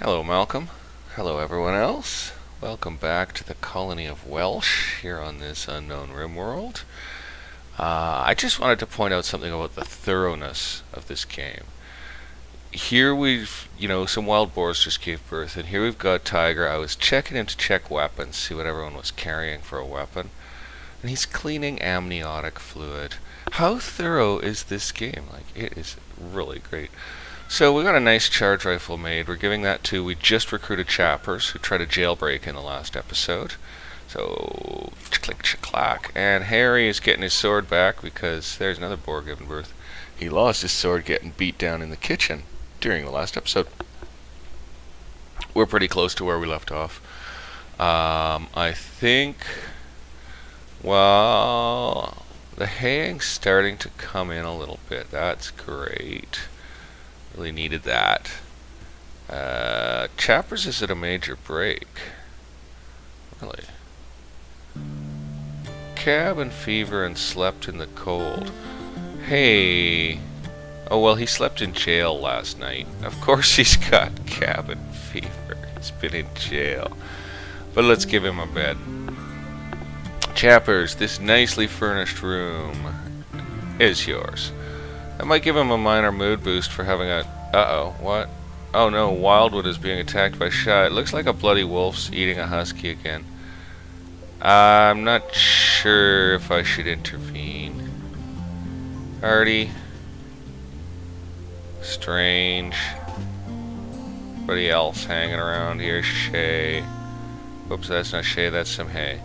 Hello, Malcolm. Hello, everyone else. Welcome back to the colony of Welsh here on this unknown RimWorld. I just wanted to point out something about the thoroughness of this game. Here some wild boars just gave birth, and here we've got Tiger. I was checking him to check weapons, see what everyone was carrying for a weapon, and he's cleaning amniotic fluid. How thorough is this game? It is really great. So we got a nice charge rifle made. We're giving that to, we just recruited chappers who tried to jailbreak in the last episode. So, click, clack. And Harry is getting his sword back because there's another boar giving birth. He lost his sword getting beat down in the kitchen during the last episode. We're pretty close to where we left off. I think, well, the haying's starting to come in a little bit. That's great. Really needed that. Chappers is at a major break. Really. Cabin fever and slept in the cold. Hey. Oh, well, he slept in jail last night. Of course he's got cabin fever. He's been in jail. But let's give him a bed. Chappers, this nicely furnished room is yours. That might give him a minor mood boost for having a... Uh-oh, what? Oh no, Wildwood is being attacked by Shy. It looks like a bloody wolf's eating a husky again. I'm not sure if I should intervene. Artie. Strange. Anybody else hanging around here? Shay. Oops, that's not Shay, that's some hay.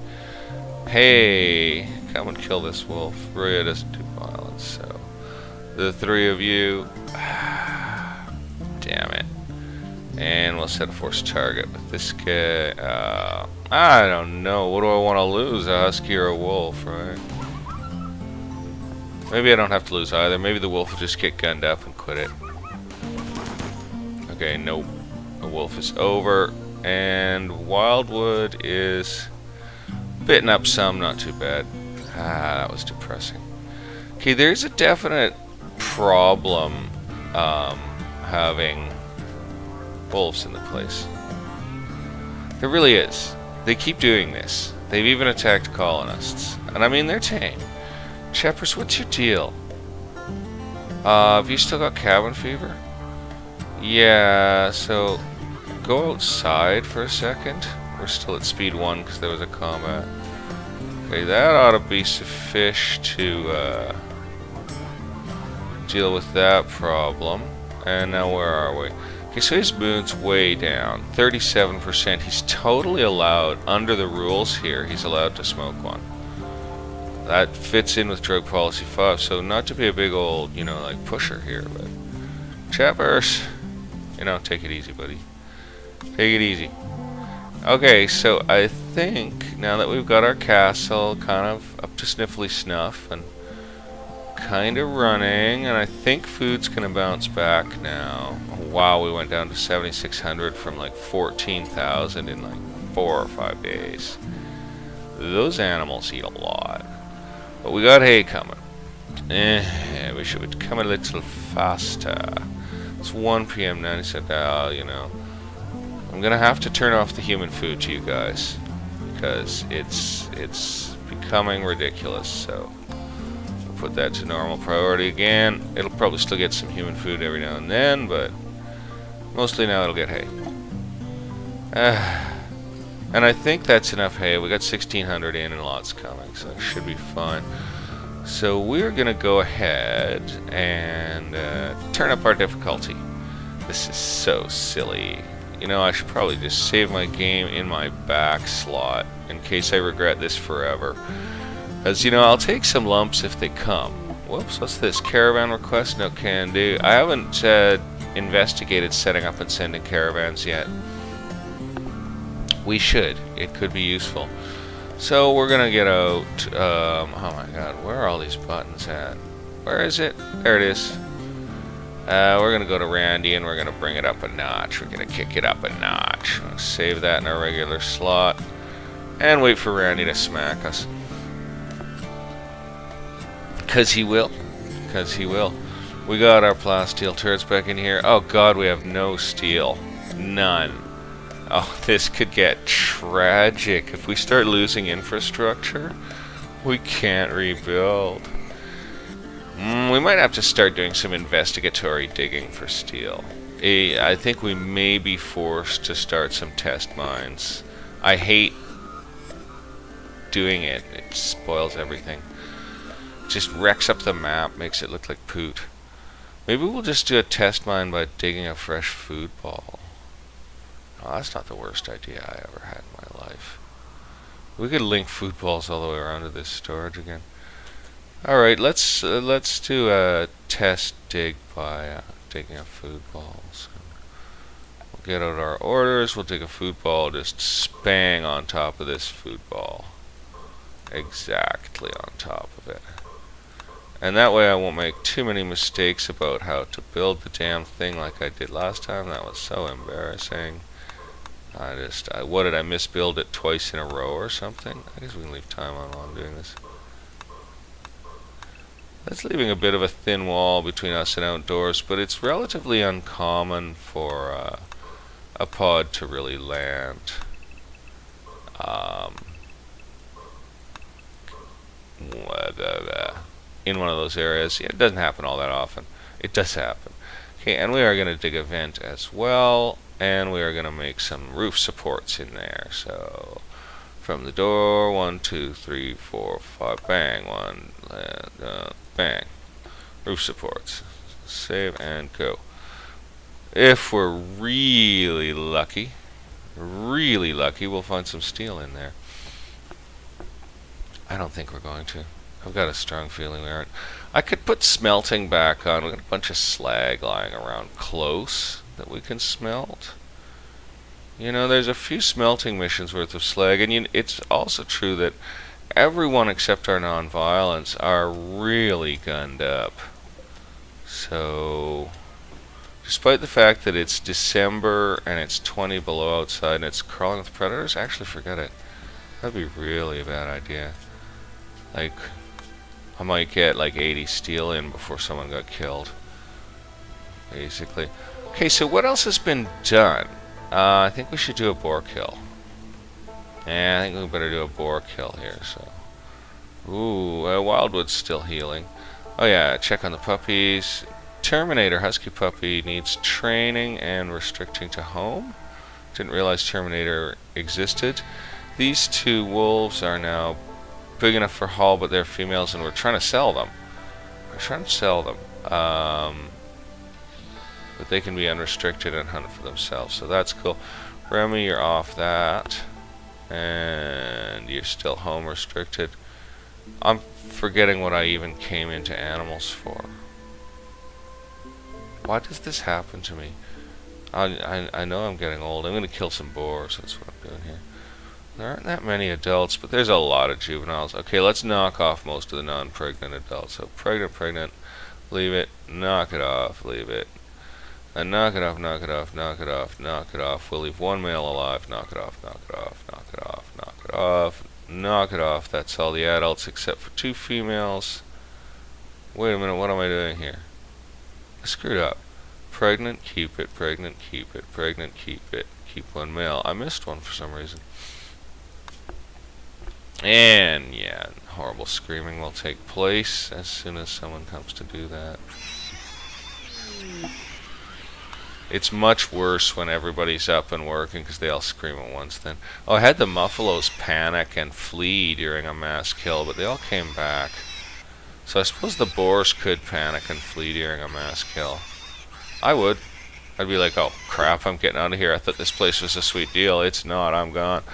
Hey, come and kill this wolf. Roya doesn't do violence, so... The three of you. Damn it. And we'll set a forced target with this guy. I don't know. What do I want to lose? A husky or a wolf, right? Maybe I don't have to lose either. Maybe the wolf will just get gunned up and quit it. Okay, nope. The wolf is over. And Wildwood is bitten up some. Not too bad. That was depressing. Okay, there's a definite problem having wolves in the place. There really is. They keep doing this. They've even attacked colonists. And I mean, they're tame. Chappers, what's your deal? Have you still got cabin fever? Yeah, so go outside for a second. We're still at speed 1 because there was a combat. Okay, that ought to be sufficient to deal with that problem. And now where are we? Okay, so his mood's way down, 37%. He's totally allowed, under the rules here, he's allowed to smoke one. That fits in with drug policy 5, so not to be a big old, pusher here, but... Chappers! Take it easy, buddy. Take it easy. Okay, so I think, now that we've got our castle kind of up to sniffly snuff, and kind of running, and I think food's gonna bounce back now. Wow, we went down to 7,600 from like 14,000 in like 4 or 5 days. Those animals eat a lot. But we got hay coming. We should come a little faster. It's 1 p.m. now, and he said, I'm gonna have to turn off the human food to you guys because it's becoming ridiculous, so put that to normal priority again. It'll probably still get some human food every now and then, but mostly now it'll get hay. And I think that's enough hay. We got 1,600 in and lots coming, so it should be fine. So we're gonna go ahead and turn up our difficulty. This is so silly. I should probably just save my game in my back slot in case I regret this forever. Because, I'll take some lumps if they come. Whoops, what's this? Caravan request? No can do. I haven't investigated setting up and sending caravans yet. We should. It could be useful. So we're going to get out... oh my god, where are all these buttons at? Where is it? There it is. We're going to go to Randy and we're going to bring it up a notch. We're going to kick it up a notch. Save that in our regular slot. And wait for Randy to smack us. Because he will. Because he will. We got our plasteel turrets back in here. Oh god, we have no steel. None. Oh, this could get tragic. If we start losing infrastructure, we can't rebuild. We might have to start doing some investigatory digging for steel. I think we may be forced to start some test mines. I hate doing it. It spoils everything. It just wrecks up the map, makes it look like poot. Maybe we'll just do a test mine by digging a fresh food ball. Oh, that's not the worst idea I ever had in my life. We could link food balls all the way around to this storage again. Alright, let's do a test dig by digging up food balls. We'll get out our orders, we'll dig a food ball just spang on top of this food ball. Exactly on top of it. And that way I won't make too many mistakes about how to build the damn thing like I did last time. That was so embarrassing. What did I misbuild it twice in a row or something? I guess we can leave time on while I'm doing this. That's leaving a bit of a thin wall between us and outdoors, but it's relatively uncommon for a pod to really land in one of those areas. Yeah, it doesn't happen all that often. It does happen. Okay, and we are going to dig a vent as well, and we are going to make some roof supports in there. So from the door, 1, 2, 3, 4, 5, bang, bang. Roof supports. Save and go. If we're really lucky, we'll find some steel in there. I don't think we're going to. I've got a strong feeling we aren't. I could put smelting back on. We've got a bunch of slag lying around close that we can smelt. You know, there's a few smelting missions worth of slag, and it's also true that everyone except our non-violence are really gunned up. So, despite the fact that it's December and it's 20 below outside and it's crawling with predators, actually forget it. That'd be really a bad idea. Like, I might get like 80 steel in before someone got killed. Basically. Okay, so what else has been done? I think we should do a boar kill. Yeah, I think we better do a boar kill here, so. Ooh, Wildwood's still healing. Oh yeah, check on the puppies. Terminator Husky Puppy needs training and restricting to home. Didn't realize Terminator existed. These two wolves are now big enough for haul, but they're females, and we're trying to sell them. But they can be unrestricted and hunt for themselves, so that's cool. Remy, you're off that. And you're still home restricted. I'm forgetting what I even came into animals for. Why does this happen to me? I know I'm getting old. I'm going to kill some boars. That's what I'm doing here. There aren't that many adults, but there's a lot of juveniles. Okay, let's knock off most of the non-pregnant adults. So pregnant, leave it, knock it off, leave it. And knock it off. We'll leave one male alive. Knock it off. That's all the adults except for 2 females. Wait a minute, what am I doing here? I screwed up. Pregnant, keep it. Pregnant, keep it. Keep one male. I missed one for some reason. And yeah, horrible screaming will take place as soon as someone comes to do that. It's much worse when everybody's up and working because they all scream at once then. Oh, I had the muffalos panic and flee during a mass kill, but they all came back. So I suppose the boars could panic and flee during a mass kill. I would. I'd be like, oh crap, I'm getting out of here. I thought this place was a sweet deal. It's not, I'm gone.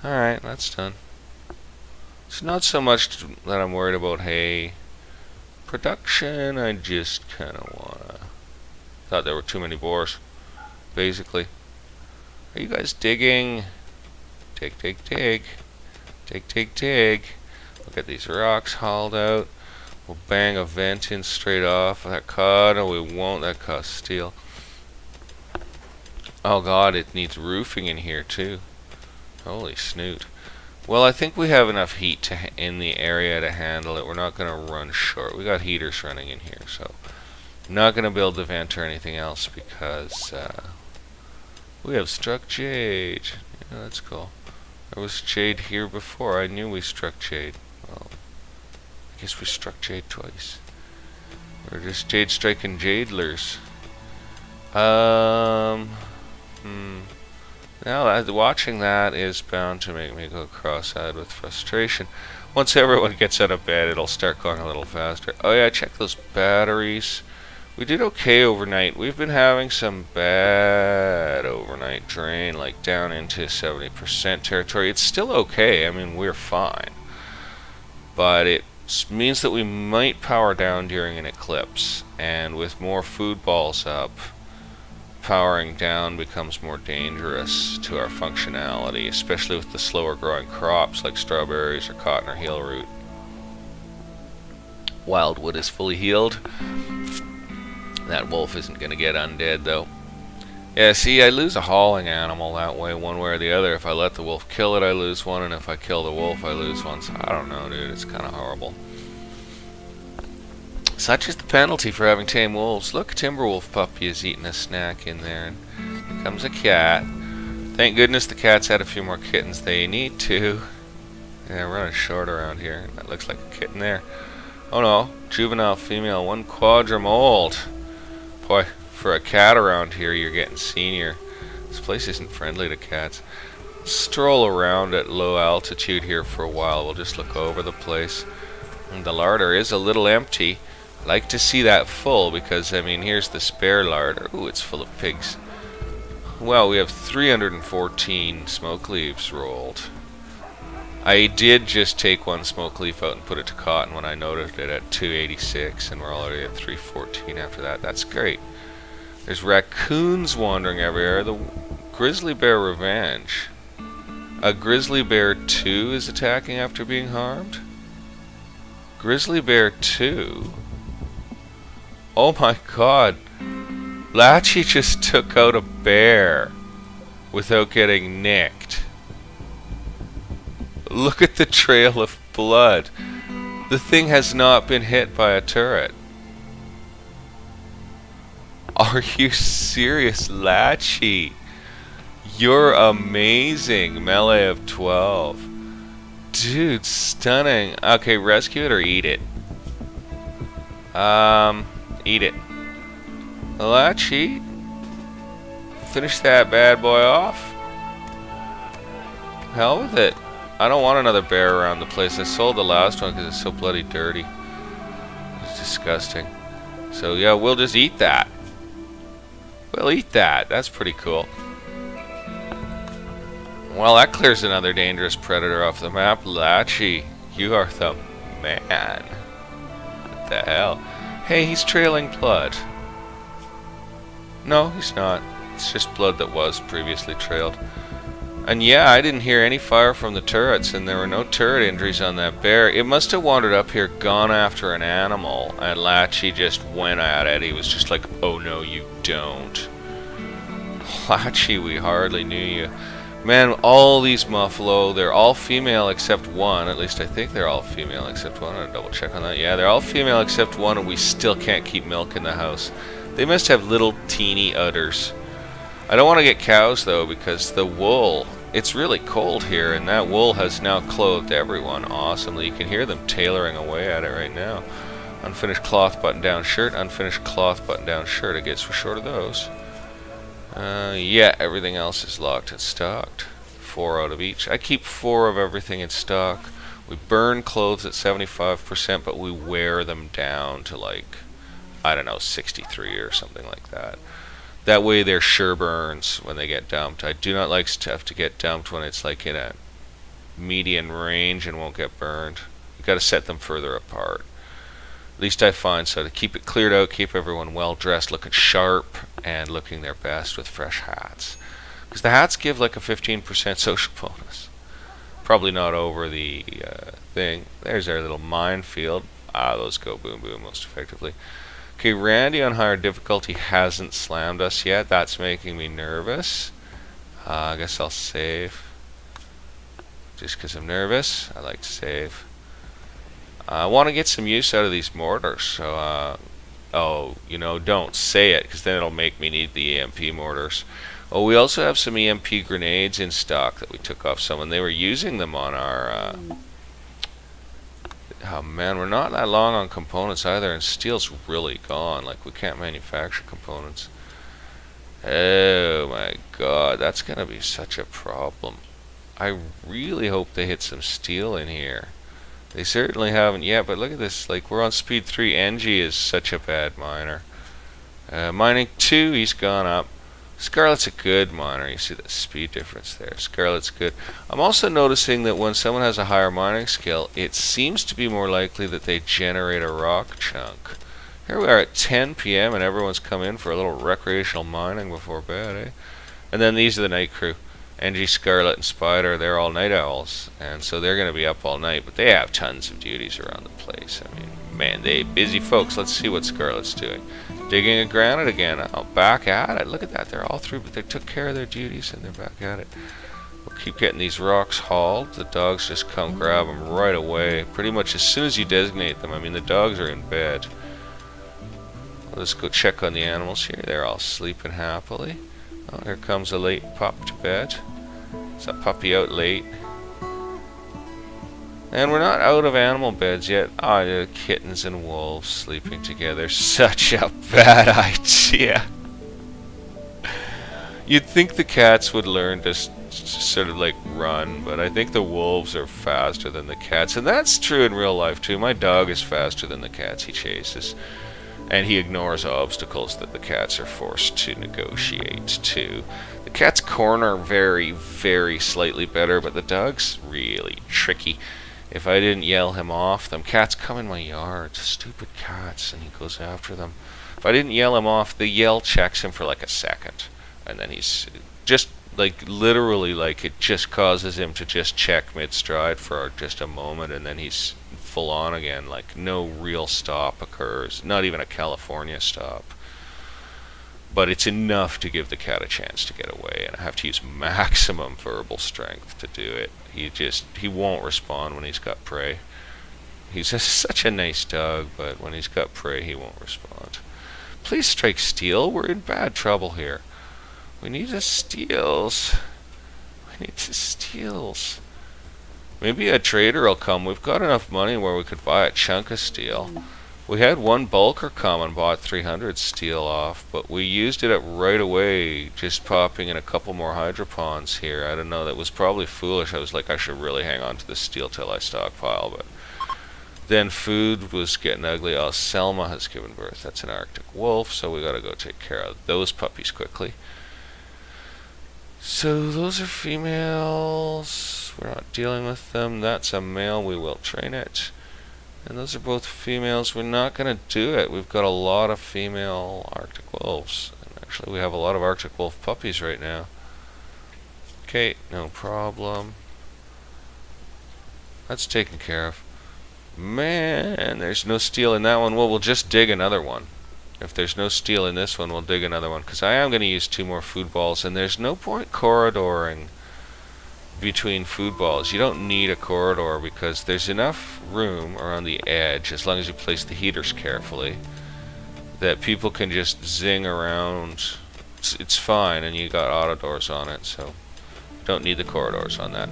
Alright, that's done. It's not so much that I'm worried about hay production, I just kinda wanna... Thought there were too many boars, basically. Are you guys digging? Dig. Look at these rocks hauled out. We'll bang a vent in straight off that cut. No, we won't. That costs steel. Oh god, it needs roofing in here too. Holy snoot. Well, I think we have enough heat in the area to handle it. We're not going to run short. We got heaters running in here, so Not going to build the vent or anything else because we have struck jade. Yeah, that's cool. There was jade here before. I knew we struck jade. Well, I guess we struck jade twice. We're just jade striking jadelers. Now, watching that is bound to make me go cross-eyed with frustration. Once everyone gets out of bed, it'll start going a little faster. Oh yeah, check those batteries. We did okay overnight. We've been having some bad overnight drain, like down into 70% territory. It's still okay. I mean, we're fine. But it means that we might power down during an eclipse. And with more food balls up, powering down becomes more dangerous to our functionality, especially with the slower growing crops like strawberries or cotton or heel root. Wildwood is fully healed. That wolf isn't going to get undead though. Yeah, see, I lose a hauling animal that way, one way or the other. If I let the wolf kill it, I lose one, and if I kill the wolf, I lose one. So I don't know, dude. It's kind of horrible. Such is the penalty for having tame wolves. Look, Timberwolf puppy is eating a snack in there, and here comes a cat. Thank goodness the cat's had a few more kittens. They need to. Yeah, running short around here. That looks like a kitten there. Oh no, juvenile female, 1 quadrimold. Boy, for a cat around here, you're getting senior. This place isn't friendly to cats. Stroll around at low altitude here for a while. We'll just look over the place. And the larder is a little empty. Like to see that full because, I mean, here's the spare larder. Ooh, it's full of pigs. Well, we have 314 smoke leaves rolled. I did just take 1 smoke leaf out and put it to cotton when I noted it at 286, and we're already at 314 after that. That's great. There's raccoons wandering everywhere. The grizzly bear revenge. A grizzly bear 2 is attacking after being harmed? Grizzly bear 2? Oh my god. Latchy just took out a bear without getting nicked. Look at the trail of blood. The thing has not been hit by a turret. Are you serious, Latchy? You're amazing. Melee of 12. Dude, stunning. Okay, rescue it or eat it? Eat it. Latchy, finish that bad boy off. Hell with it. I don't want another bear around the place. I sold the last one because it's so bloody dirty. It's disgusting. So yeah, we'll just eat that. We'll eat that. That's pretty cool. Well, that clears another dangerous predator off the map. Latchy, you are the man. What the hell? Hey, he's trailing blood. No, he's not. It's just blood that was previously trailed. And yeah, I didn't hear any fire from the turrets, and there were no turret injuries on that bear. It must have wandered up here, gone after an animal, and Latchy just went at it. He was just like, oh no, you don't. Latchy, we hardly knew you. Man, all these Muffalo, they're all female except one. At least I think they're all female except one. I'll double check on that. Yeah, they're all female except one, and we still can't keep milk in the house. They must have little teeny udders. I don't want to get cows, though, because the wool... It's really cold here, and that wool has now clothed everyone awesomely. You can hear them tailoring away at it right now. Unfinished cloth button-down shirt, unfinished cloth button-down shirt. I guess we're short of those. Yeah, everything else is locked and stocked. 4 out of each. I keep 4 of everything in stock. We burn clothes at 75%, but we wear them down to like, I don't know, 63 or something like that. That way they're sure burns when they get dumped. I do not like stuff to get dumped when it's like in a median range and won't get burned. You got to set them further apart. At least I find so, to keep it cleared out, keep everyone well dressed, looking sharp, and looking their best with fresh hats. Because the hats give like a 15% social bonus. Probably not over the thing. There's our little minefield. Ah, those go boom boom most effectively. Okay, Randy on higher difficulty hasn't slammed us yet. That's making me nervous. I guess I'll save. Just because I'm nervous, I like to save. I want to get some use out of these mortars, so Oh, don't say it, because then it'll make me need the EMP mortars. Oh, we also have some EMP grenades in stock that we took off someone. They were using them on our... oh man, we're not that long on components either, and steel's really gone. Like, we can't manufacture components. Oh my god, that's gonna be such a problem. I really hope they hit some steel in here. They certainly haven't yet, but look at this. Like, we're on speed 3. Engie is such a bad miner. Mining 2, he's gone up. Scarlet's a good miner. You see the speed difference there. Scarlet's good. I'm also noticing that when someone has a higher mining skill, it seems to be more likely that they generate a rock chunk. Here we are at 10 p.m. and everyone's come in for a little recreational mining before bed, eh? And then these are the night crew. Engie, Scarlet, and Spider, they're all night owls, and so they're going to be up all night, but they have tons of duties around the place. I mean, man, they busy folks. Let's see what Scarlet's doing. Digging a granite again. Oh, back at it. Look at that. They're all through, but they took care of their duties, and they're back at it. We'll keep getting these rocks hauled. The dogs just come grab them right away, pretty much as soon as you designate them. I mean, the dogs are in bed. Let's go check on the animals here. They're all sleeping happily. Oh, here comes a late pup to bed. Is that puppy out late? And we're not out of animal beds yet. Ah, oh, kittens and wolves sleeping together. Such a bad idea. You'd think the cats would learn to sort of like run, but I think the wolves are faster than the cats. And that's true in real life too. My dog is faster than the cats he chases. And he ignores obstacles that the cats are forced to negotiate too. The cats corner very, very slightly better, but the dog's really tricky. If I didn't yell him off, them cats come in my yard, stupid cats, and he goes after them. If I didn't yell him off, the yell checks him for like a second, and then he's just like literally like it just causes him to just check mid-stride for just a moment, and then he's full on again. Like no real stop occurs, not even a California stop. But it's enough to give the cat a chance to get away, and I have to use maximum verbal strength to do it. He won't respond when he's got prey. He's just such a nice dog, but when he's got prey, he won't respond. Please strike steel. We're in bad trouble here. We need the steels. We need the steels. Maybe a trader will come. We've got enough money where we could buy a chunk of steel. We had one bulker come and bought 300 steel off, but we used it up right away, just popping in a couple more hydropons here. I don't know, that was probably foolish. I was like, I should really hang on to the steel till I stockpile, but then food was getting ugly. Oh, Selma has given birth. That's an Arctic wolf, so we gotta go take care of those puppies quickly. So those are females. We're not dealing with them. That's a male. We will train it. And those are both females. We're not going to do it. We've got a lot of female Arctic wolves. And actually, we have a lot of Arctic wolf puppies right now. Okay, no problem. That's taken care of. Man, there's no steel in that one. Well, we'll just dig another one. If there's no steel in this one, we'll dig another one. Because I am going to use 2 more food balls. And there's no point corridoring between food balls. You don't need a corridor because there's enough room around the edge, as long as you place the heaters carefully, that people can just zing around. It's fine, and you got auto doors on it, so don't need the corridors on that.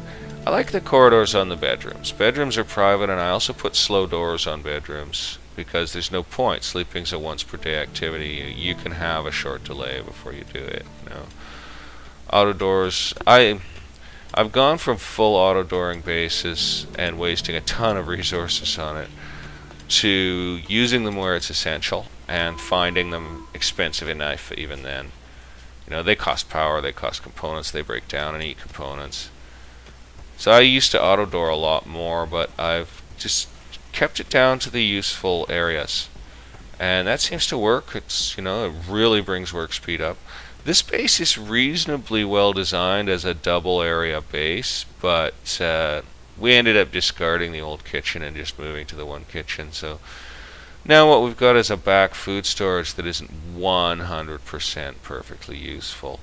I like the corridors on the bedrooms. Bedrooms are private, and I also put slow doors on bedrooms because there's no point. Sleeping's a once per day activity. You can have a short delay before you do it. Auto doors. I've gone from full auto-dooring bases and wasting a ton of resources on it to using them where it's essential and finding them expensive enough even then. They cost power, they cost components, they break down and eat components. So I used to auto-door a lot more, but I've just kept it down to the useful areas. And that seems to work. It really brings work speed up. This base is reasonably well designed as a double area base, but we ended up discarding the old kitchen and just moving to the one kitchen. So now what we've got is a back food storage that isn't 100% perfectly useful.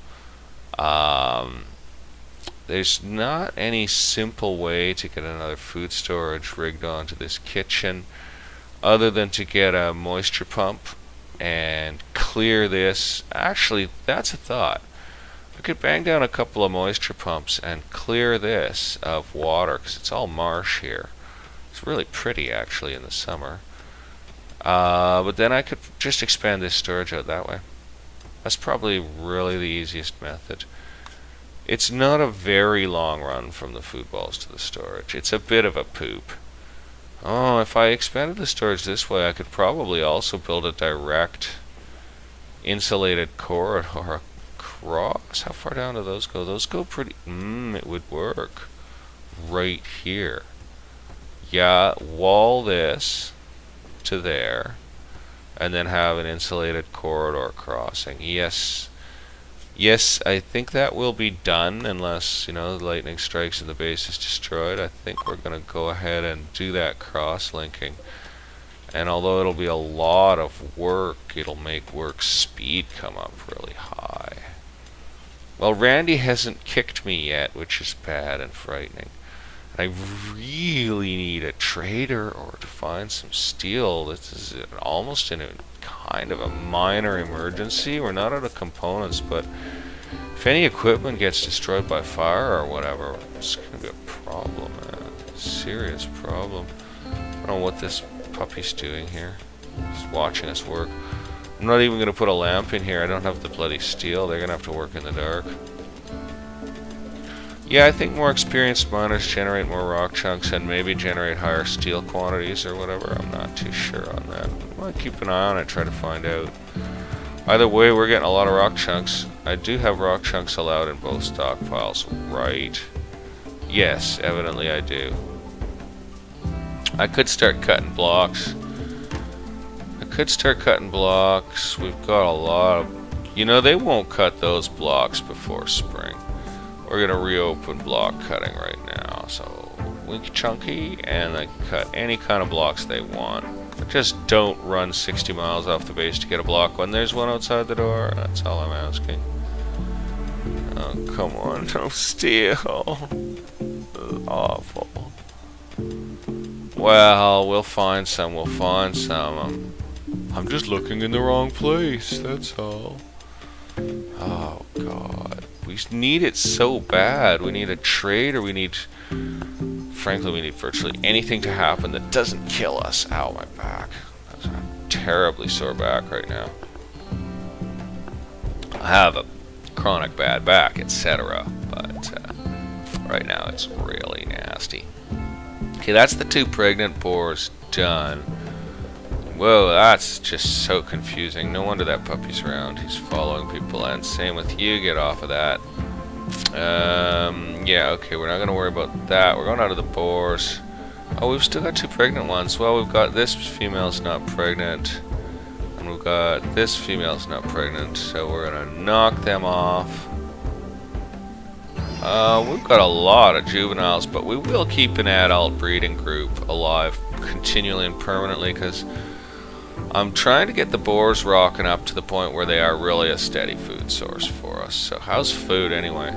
There's not any simple way to get another food storage rigged onto this kitchen other than to get a moisture pump and clear this. Actually, that's a thought. I could bang down a couple of moisture pumps and clear this of water, because it's all marsh here. It's really pretty, actually, in the summer. But then I could just expand this storage out that way. That's probably really the easiest method. It's not a very long run from the food balls to the storage. It's a bit of a poop. Oh, if I expanded the storage this way, I could probably also build a direct insulated corridor across. How far down do those go? Those go pretty... it would work. Right here. Yeah, wall this to there, and then have an insulated corridor crossing. Yes, I think that will be done, unless, the lightning strikes and the base is destroyed. I think we're going to go ahead and do that cross-linking. And although it'll be a lot of work, it'll make work speed come up really high. Well, Randy hasn't kicked me yet, which is bad and frightening. I really need a trader or to find some steel. This is almost in a kind of a minor emergency. We're not out of components, but if any equipment gets destroyed by fire or whatever, it's going to be a problem, man. A serious problem. I don't know what this puppy's doing here. He's watching us work. I'm not even going to put a lamp in here. I don't have the bloody steel. They're going to have to work in the dark. Yeah, I think more experienced miners generate more rock chunks and maybe generate higher steel quantities or whatever. I'm not too sure on that. I might keep an eye on it, try to find out. Either way, we're getting a lot of rock chunks. I do have rock chunks allowed in both stockpiles, right? Yes, evidently I do. I could start cutting blocks. We've got a lot of... they won't cut those blocks before spring. We're going to reopen block cutting right now. So, Wink Chunky, and they can cut any kind of blocks they want. But just don't run 60 miles off the base to get a block when there's one outside the door. That's all I'm asking. Oh, come on, no steel. Awful. Well, we'll find some. I'm just looking in the wrong place, that's all. Oh, God. We need it so bad. We need a trade, or frankly, we need virtually anything to happen that doesn't kill us. Ow, my back. That's a terribly sore back right now. I have a chronic bad back, etc. But right now it's really nasty. Okay, that's the 2 pregnant boars done. Whoa, that's just so confusing. No wonder that puppy's around. He's following people, and same with you. Get off of that. Yeah, okay, we're not going to worry about that. We're going out of the boars. Oh, we've still got 2 pregnant ones. Well, we've got this female's not pregnant, and we've got this female's not pregnant, so we're going to knock them off. We've got a lot of juveniles, but we will keep an adult breeding group alive continually and permanently, because I'm trying to get the boars rocking up to the point where they are really a steady food source for us. So how's food anyway?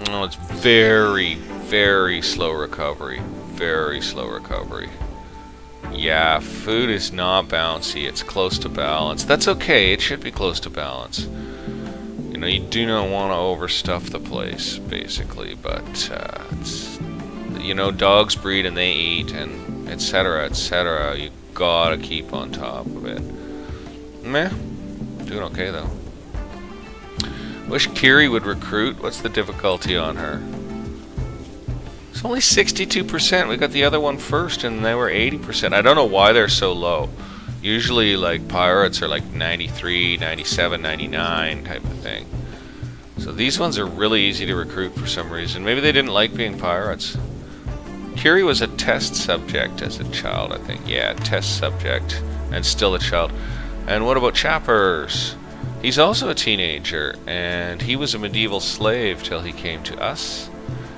Oh, it's very, very slow recovery. Very slow recovery. Yeah, food is not bouncy. It's close to balance. That's okay. It should be close to balance. You do not want to overstuff the place, basically, but dogs breed and they eat, and etc., etc. You gotta keep on top of it. Meh. Doing okay, though. Wish Kiri would recruit. What's the difficulty on her? It's only 62%. We got the other one first, and they were 80%. I don't know why they're so low. Usually, like, pirates are like 93, 97, 99 type of thing. So these ones are really easy to recruit for some reason. Maybe they didn't like being pirates. Kiri was a test subject as a child, I think. Yeah, test subject, and still a child. And what about Chappers? He's also a teenager, and he was a medieval slave till he came to us.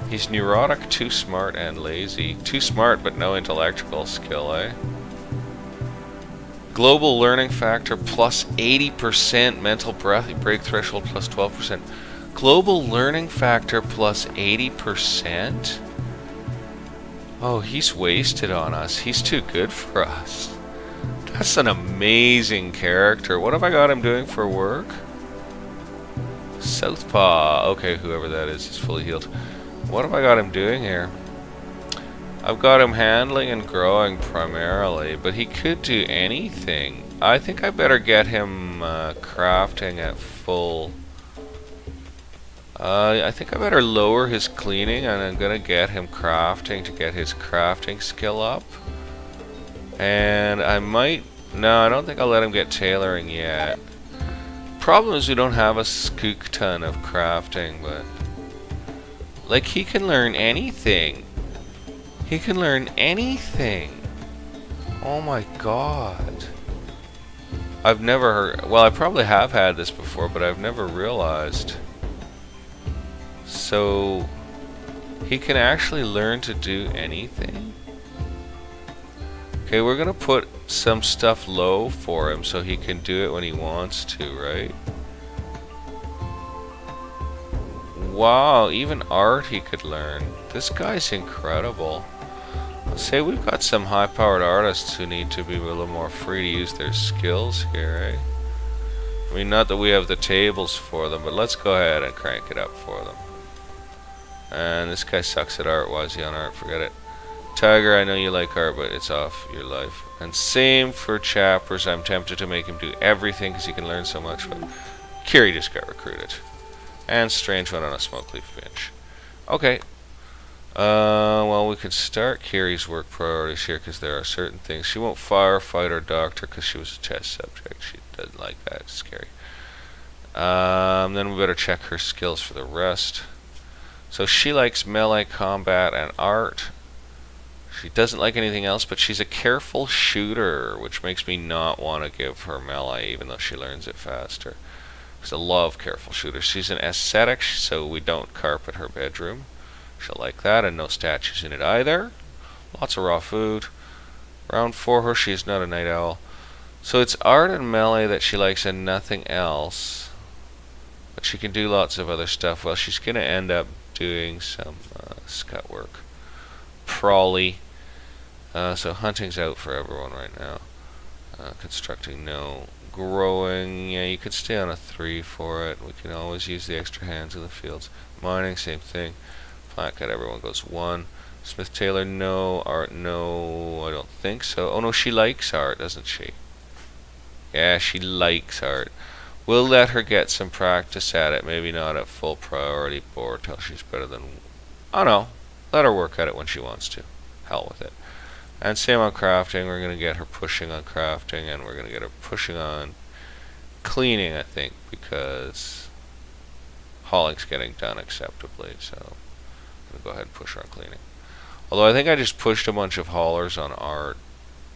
He's neurotic, too smart, and lazy. Too smart, but no intellectual skill, eh? Global learning factor plus 80%. Mental break threshold plus 12%. Global learning factor plus 80%? Oh, he's wasted on us. He's too good for us. That's an amazing character. What have I got him doing for work? Southpaw. Okay, whoever that is fully healed. What have I got him doing here? I've got him handling and growing primarily, but he could do anything. I think I better get him crafting at full. I think I better lower his cleaning, and I'm gonna get him crafting to get his crafting skill up. And I might... No, I don't think I'll let him get tailoring yet. Problem is we don't have a skook ton of crafting, but... Like, he can learn anything. He can learn anything. Oh my god. I've never heard... Well, I probably have had this before, but I've never realized. So... He can actually learn to do anything? Okay, we're gonna put some stuff low for him so he can do it when he wants to, right? Wow, even art he could learn. This guy's incredible. Let's say we've got some high-powered artists who need to be a little more free to use their skills here, eh? I mean, not that we have the tables for them, but let's go ahead and crank it up for them. And this guy sucks at art. Why is he on art? Forget it. Tiger, I know you like art, but it's off your life. And same for Chappers. I'm tempted to make him do everything because he can learn so much, but Kiri just got recruited. And Strange went on a smoke leaf bench. Okay. Well, we can start Kiri's work priorities here because there are certain things. She won't firefight or doctor because she was a test subject. She doesn't like that. It's scary. Then we better check her skills for the rest. So she likes melee combat and art. She doesn't like anything else, but she's a careful shooter, which makes me not want to give her melee, even though she learns it faster. Because I love careful shooters. She's an ascetic, so we don't carpet her bedroom. She'll like that, and no statues in it either. Lots of raw food. Round for her, she's not a night owl. So it's art and melee that she likes and nothing else. But she can do lots of other stuff. Well, she's going to end up doing some scut work. Prawley. So hunting's out for everyone right now. Constructing, no. Growing, yeah, you could stay on a 3 for it. We can always use the extra hands in the fields. Mining, same thing. Plant cut, everyone goes 1. Smith Taylor, no. Art, no. I don't think so. Oh no, she likes art, doesn't she? Yeah, she likes art. We'll let her get some practice at it. Maybe not at full priority board till she's better than... Oh no. Let her work at it when she wants to. Hell with it. And same on crafting. We're going to get her pushing on crafting, and we're going to get her pushing on cleaning, I think, because hauling's getting done acceptably. So I'm going to go ahead and push her on cleaning. Although I think I just pushed a bunch of haulers on art.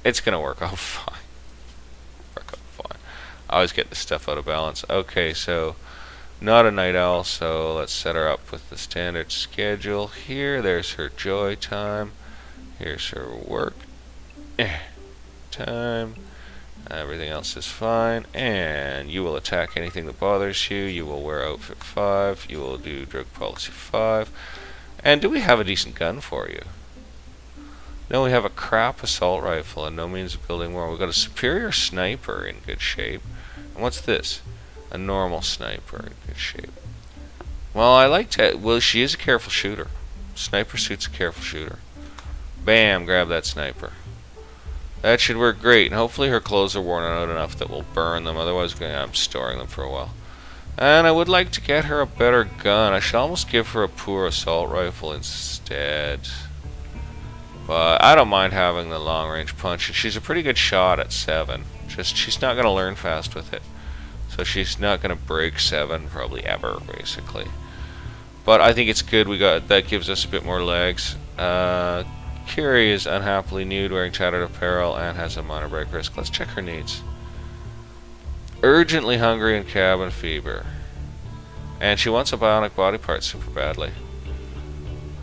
It's going to work out fine. I always get this stuff out of balance. Okay, so not a night owl, so let's set her up with the standard schedule here. There's her joy time. Here's her work time. Everything else is fine. And you will attack anything that bothers you. You will wear outfit 5. You will do drug policy 5. And do we have a decent gun for you? No, we have a crap assault rifle and no means of building more. We've got a superior sniper in good shape. And what's this? A normal sniper in good shape. Well, I like to... Well, she is a careful shooter. Sniper suit's a careful shooter. Bam, grab that sniper. That should work great. And hopefully her clothes are worn out enough that we'll burn them. Otherwise, I'm storing them for a while. And I would like to get her a better gun. I should almost give her a poor assault rifle instead. But I don't mind having the long-range punch. She's a pretty good shot at 7. Just she's not going to learn fast with it. So she's not going to break 7 probably ever, basically. But I think it's good. That gives us a bit more legs. Curie is unhappily nude, wearing tattered apparel, and has a minor break risk. Let's check her needs. Urgently hungry and cabin fever. And she wants a bionic body part super badly.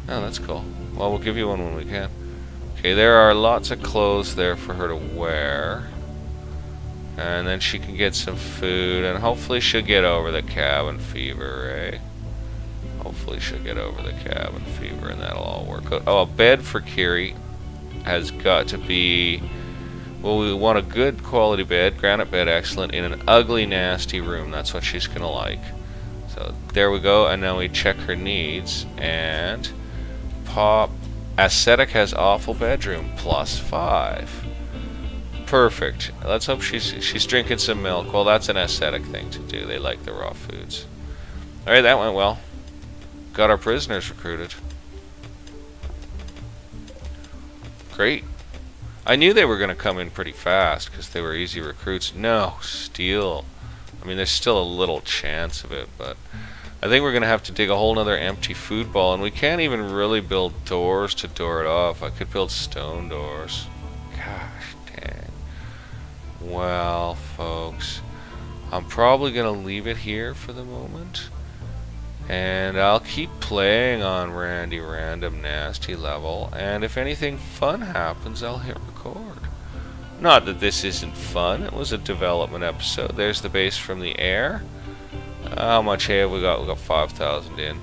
Oh, that's cool. Well, we'll give you one when we can. Okay, there are lots of clothes there for her to wear. And then she can get some food, and hopefully she'll get over the cabin fever, eh? Hopefully she'll get over the cabin fever, and that'll all work out. Oh, a bed for Kiri has got to be Well, we want a good quality bed, granite bed, excellent, in an ugly, nasty room. That's what she's gonna like. So there we go, and now we check her needs, and pop. Aesthetic has awful bedroom, +5. Perfect. Let's hope she's drinking some milk. Well, that's an aesthetic thing to do. They like the raw foods. Alright, that went well. Got our prisoners recruited. Great. I knew they were going to come in pretty fast because they were easy recruits. No, steel. I mean, there's still a little chance of it, but I think we're going to have to dig a whole nother empty food ball, and we can't even really build doors to door it off. I could build stone doors. Gosh dang. Well, folks, I'm probably going to leave it here for the moment, and I'll keep playing on Randy Random Nasty level, and if anything fun happens, I'll hit record. Not that this isn't fun. It was a development episode. There's the base from the air. How much hay have we got? We got 5,000 in.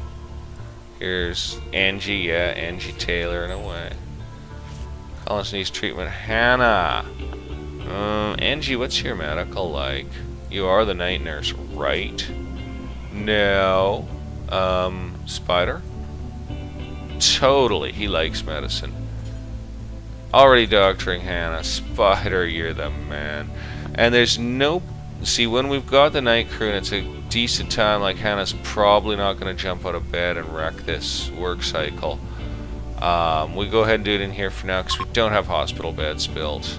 Here's Angie, yeah, Angie Taylor in a way. Collins needs treatment. Hannah. Angie, what's your medical like? You are the night nurse, right? No. Spider? Totally, he likes medicine. Already doctoring Hannah. Spider, you're the man. And there's no... See, when we've got the night crew and it's a decent time, like Hannah's probably not going to jump out of bed and wreck this work cycle. We go ahead and do it in here for now because we don't have hospital beds built.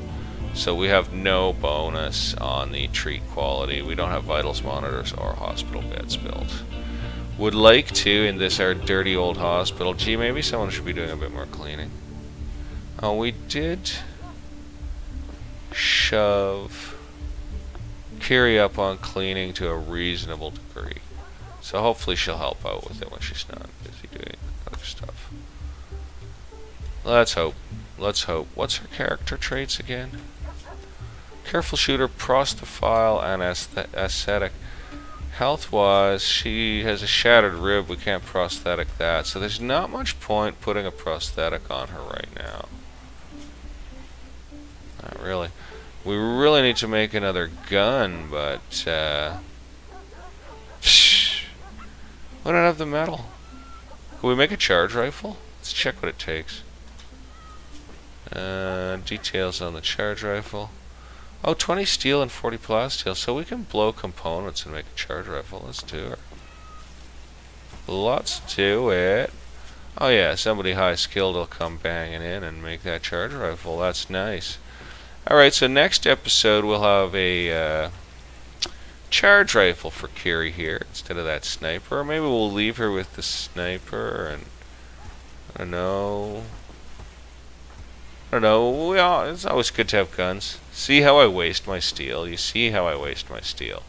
So we have no bonus on the treat quality. We don't have vitals monitors or hospital beds built. Would like to in this our dirty old hospital. Gee, maybe someone should be doing a bit more cleaning. Oh, we did shove Kiri up on cleaning to a reasonable degree. So hopefully she'll help out with it when she's not busy doing other stuff. Let's hope. Let's hope. What's her character traits again? Careful shooter, prostophile, and aesthetic. Health-wise, she has a shattered rib. We can't prosthetic that. So there's not much point putting a prosthetic on her right now. Not really. We really need to make another gun, but we don't have the metal. Can we make a charge rifle? Let's check what it takes. Details on the charge rifle. Oh, 20 steel and 40 plasteel, so we can blow components and make a charge rifle. Let's do it. Let's do it. Oh yeah, somebody high skilled will come banging in and make that charge rifle. That's nice. Alright, so next episode we'll have a charge rifle for Kiri here instead of that sniper. Or maybe we'll leave her with the sniper and I don't know. It's always good to have guns. See how I waste my steel? You see how I waste my steel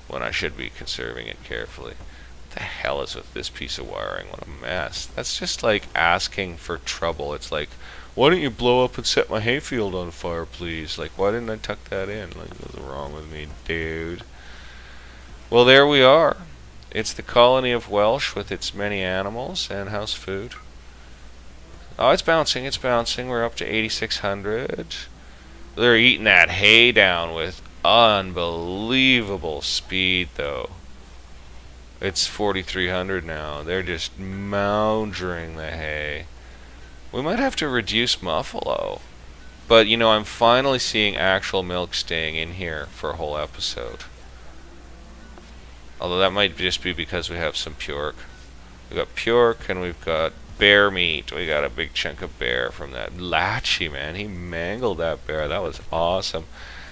when I should be conserving it carefully. What the hell is with this piece of wiring? What a mess. That's just like asking for trouble. It's like, why don't you blow up and set my hayfield on fire, please? Like, why didn't I tuck that in? Like, what's wrong with me, dude? Well, there we are. It's the colony of Welsh with its many animals and house food. Oh, it's bouncing, it's bouncing. We're up to 8,600. They're eating that hay down with unbelievable speed, though. It's 4,300 now. They're just moundering the hay. We might have to reduce Muffalo. But, you know, I'm finally seeing actual milk staying in here for a whole episode. Although that might just be because we have some Purk. We've got Purk and we've got bear meat. We got a big chunk of bear from that. Latchy, man. He mangled that bear. That was awesome.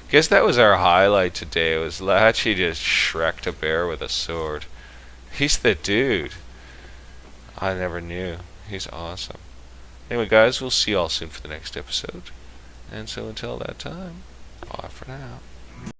Guess that was our highlight today. It was Latchy just shreked a bear with a sword. He's the dude. I never knew. He's awesome. Anyway, guys, we'll see you all soon for the next episode. And so until that time, bye for now.